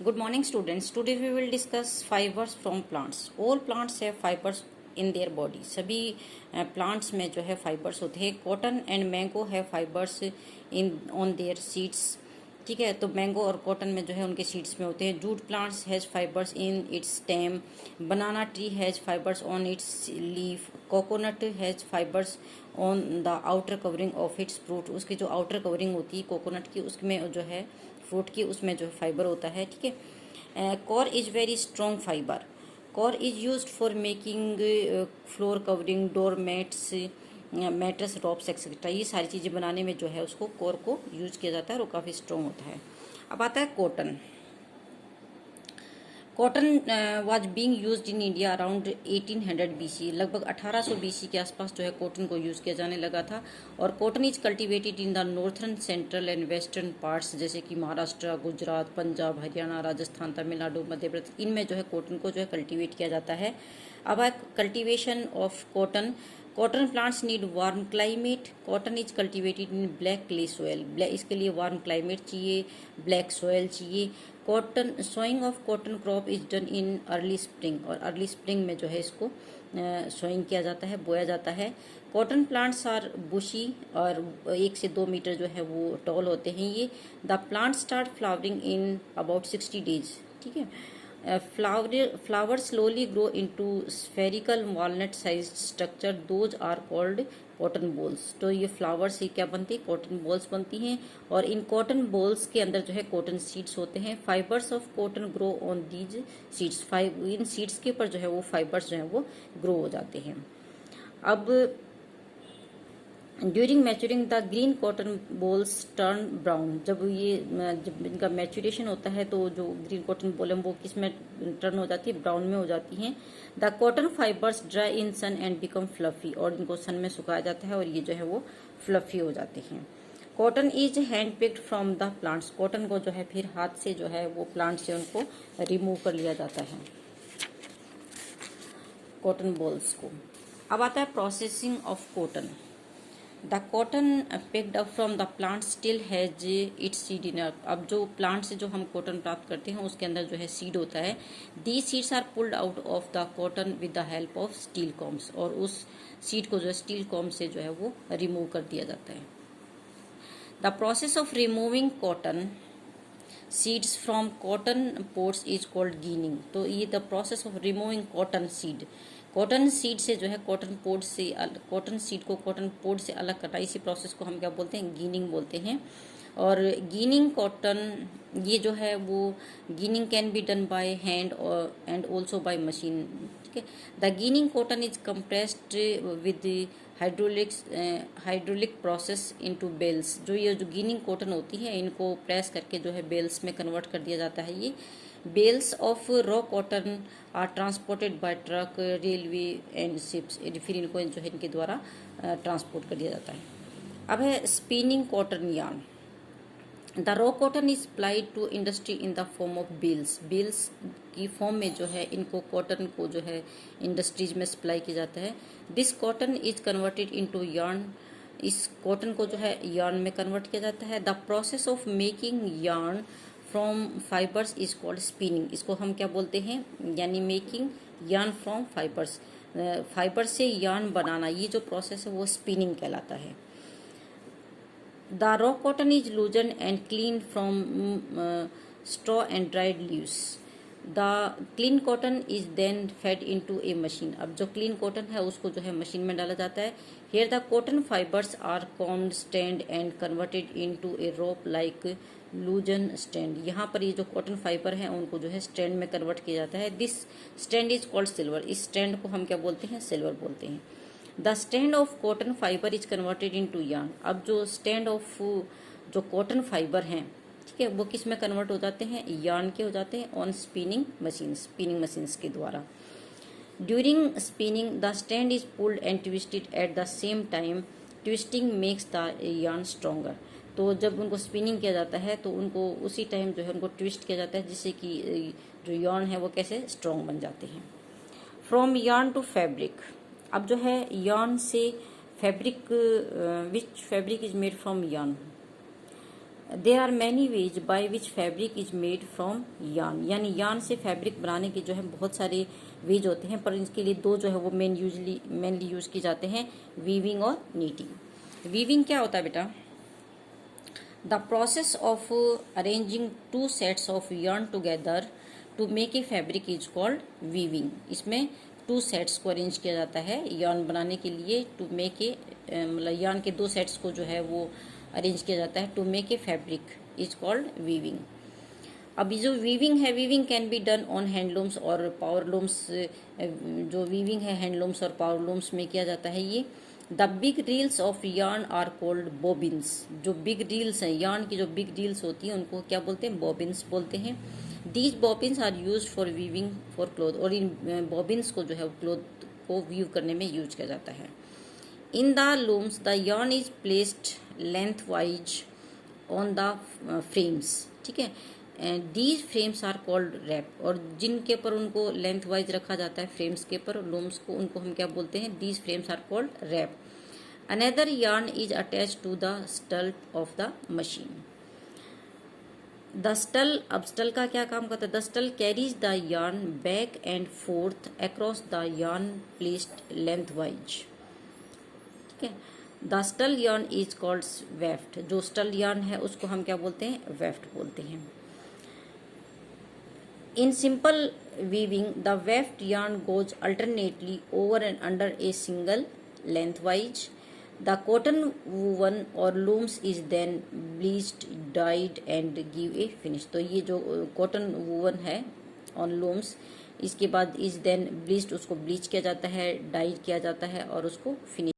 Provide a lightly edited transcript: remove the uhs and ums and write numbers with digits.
Good morning, students. Today we will discuss fibers from plants. All plants have fibers in their body. सभी plants में जो है fibers होते हैं. Cotton and mango have fibers in on their seeds. ठीक है, तो mango और कॉटन में जो है उनके सीड्स में होते हैं. Jute plants has fibres in its stem. Banana tree has fibres on it's leaf. Coconut has fibres on the outer covering of its fruit. उसकी जो आउटर कवरिंग होती है कोकोनट की, उसमें जो है फ्रूट की, उसमें जो है फाइबर होता है. ठीक है. Core is very strong fibre. Core is used for making floor covering, door mats, mattress, ropes etcetera. ये सारी चीज़ें बनाने में जो है उसको कोर को यूज किया जाता है और वो काफ़ी स्ट्रॉन्ग होता है. अब आता है cotton. Cotton was being used in India around 1800 BC. लगभग 1800 BC के आसपास जो है कॉटन को यूज़ किया जाने लगा था. और cotton is cultivated in the northern, central and western parts, जैसे कि महाराष्ट्र, गुजरात, पंजाब, हरियाणा, राजस्थान, तमिलनाडु, मध्य प्रदेश. इनमें जो है कॉटन को जो है कल्टीवेट किया जाता है. अब cultivation of cotton. Cotton plants need warm climate. Cotton is cultivated in black clay soil. इसके लिए वार्म क्लाइमेट चाहिए, ब्लैक सॉयल चाहिए. Cotton sowing of cotton crop is done in early spring. और अर्ली स्प्रिंग में जो है इसको sowing किया जाता है, बोया जाता है. कॉटन प्लांट्स आर बुशी और 1 से 2 मीटर जो है वो टॉल होते हैं ये. The plant start flowering in about 60 days. ठीक है. Flowers slowly grow into spherical walnut-sized structure. Those are called cotton balls. तो ये फ्लावर्स ही क्या बनती है? कॉटन बॉल्स बनती हैं. और इन कॉटन बॉल्स के अंदर जो है कॉटन सीड्स होते हैं. Fibres of cotton grow on these seeds. In seeds के ऊपर जो है वो फाइबर्स जो है वो ग्रो हो जाते हैं. अब during maturing the green cotton balls turn brown. जब इनका मैच्योरेशन होता है तो जो ग्रीन कॉटन बॉल है वो किस में टर्न हो जाती है? ब्राउन में हो जाती हैं. The cotton fibres dry in sun and become fluffy. और इनको सन में सुखाया जाता है और ये जो है वो फ्लफी हो जाते हैं. Cotton is hand picked from the plants. Cotton को जो है फिर हाथ से जो है वो प्लांट से उनको रिमूव कर लिया जाता है, कॉटन बॉल्स को. अब आता है processing of cotton. The cotton picked up from the plant still has its seed in. अब जो प्लांट से जो हम कॉटन प्राप्त करते हैं उसके अंदर जो है सीड होता है. These seeds are pulled out of the cotton with the help of steel combs. और उस सीड को जो है स्टील कॉम से जो है वो रिमूव कर दिया जाता है. The process of removing cotton seeds from cotton pods is called ginning. तो ये the process of removing cotton seed. Cotton seed से जो है कॉटन पोड से कॉटन सीड को कॉटन पोड से अलग करना, इसी प्रोसेस को हम क्या बोलते हैं? गीनिंग बोलते हैं. और गीनिंग कॉटन ये जो है वो ginning can be done by hand and also by machine. ठीक है. The ginning cotton is compressed with hydraulic process into bales. ये जो गीनिंग कॉटन होती है इनको प्रेस करके जो है बेल्स में कन्वर्ट कर दिया जाता है. ये bales of raw cotton are transported by truck, railway and ships. फिर इनको जो है इनके द्वारा ट्रांसपोर्ट कर दिया जाता है. अब है spinning cotton yarn. The raw cotton is supplied to industry in the form of bales. Bales की फॉर्म में जो है इनको कॉटन को जो है इंडस्ट्रीज में सप्लाई किया जाता है. This cotton is converted into yarn. इस कॉटन को जो है यार्न में कन्वर्ट किया जाता है. The process of making yarn from fibres is called spinning. इसको हम क्या बोलते हैं? यानी making yarn from fibres. Fibre से यार्न बनाना, ये जो प्रोसेस है वो स्पिनिंग कहलाता है. The raw cotton is loosen and clean from straw and dried leaves. The clean cotton is then fade into A machine. अब जो क्लीन कॉटन है उसको जो है मशीन में डाला जाता है. Here the cotton fibres are combed, strand and converted into a rope like loosen strand. यहाँ पर ये जो कॉटन फाइबर है उनको जो है स्टैंड में कन्वर्ट किया जाता है. This stand is called silver. इस स्टैंड को हम क्या बोलते हैं? सिल्वर बोलते हैं. The stand of cotton fibre is converted into yarn. अब जो स्टैंड ऑफ जो कॉटन फाइबर हैं, ठीक है, वो किस में कन्वर्ट हो जाते हैं? यार्न के हो जाते हैं ऑन स्पिनिंग मशीन्स के द्वारा. During spinning the stand is pulled and twisted at the same time. Twisting makes the yarn stronger. तो जब उनको स्पिनिंग किया जाता है तो उनको उसी टाइम जो है उनको ट्विस्ट किया जाता है जिससे कि जो यार्न है वो कैसे स्ट्रॉन्ग बन जाते हैं. From yarn to fabric. अब जो है यार्न से fabric, which fabric is made from yarn. There are many ways by which fabric is made from yarn, यानी यान से फैब्रिक बनाने के जो है बहुत सारे वेज होते हैं, पर इसके लिए दो जो है वो मेनली यूज की जाते हैं, वीविंग और नीटिंग। वीविंग क्या होता है बेटा? The process of arranging two sets of yarn together to make a fabric is called weaving. इसमें टू सेट्स को अरेंज किया जाता है yarn बनाने के लिए, टू मेक ए मतलब yarn के दो सेट्स को जो है वो अरेंज किया जाता है to make a fabric is called weaving. अभी जो वीविंग है, weaving can be done on handlooms और पावरलूम्स। जो वीविंग है हैंडलूम्स और पावरलूम्स में किया जाता है ये। The big reels of yarn are called bobbins. जो बिग रील्स हैं, yarn की जो बिग रील्स होती हैं उनको क्या बोलते हैं? बॉबिन्स बोलते हैं। These bobbins are use for weaving for cloth, और इन बॉबिन्स को जो है क्लोथ को वीव करने में यूज किया जाता है। In the looms the yarn is placed length wise on the frames, ठीक है। These frames are called warp, और जिनके ऊपर उनको लेंथ वाइज रखा जाता है फ्रेम्स के ऊपर लूम्स को, उनको हम क्या बोलते हैं? These frames are called warp. Another yarn is attach to the shuttle of the machine. The shuttle, अब स्टल का क्या काम करता है? The shuttle carries the yarn back and forth across the yarn placed length wise, ठीक है। The shuttle yarn is called weft. जो shuttle yarn है उसको हम क्या बोलते हैं? वेफ्ट बोलते हैं। In simple weaving, the weft yarn goes alternately over and under a single lengthwise. The cotton woven or looms is then bleached, dyed and give a finish. तो ये जो cotton woven है on looms, इसके बाद is then bleached, उसको bleach किया जाता है, dyed किया जाता है और उसको finish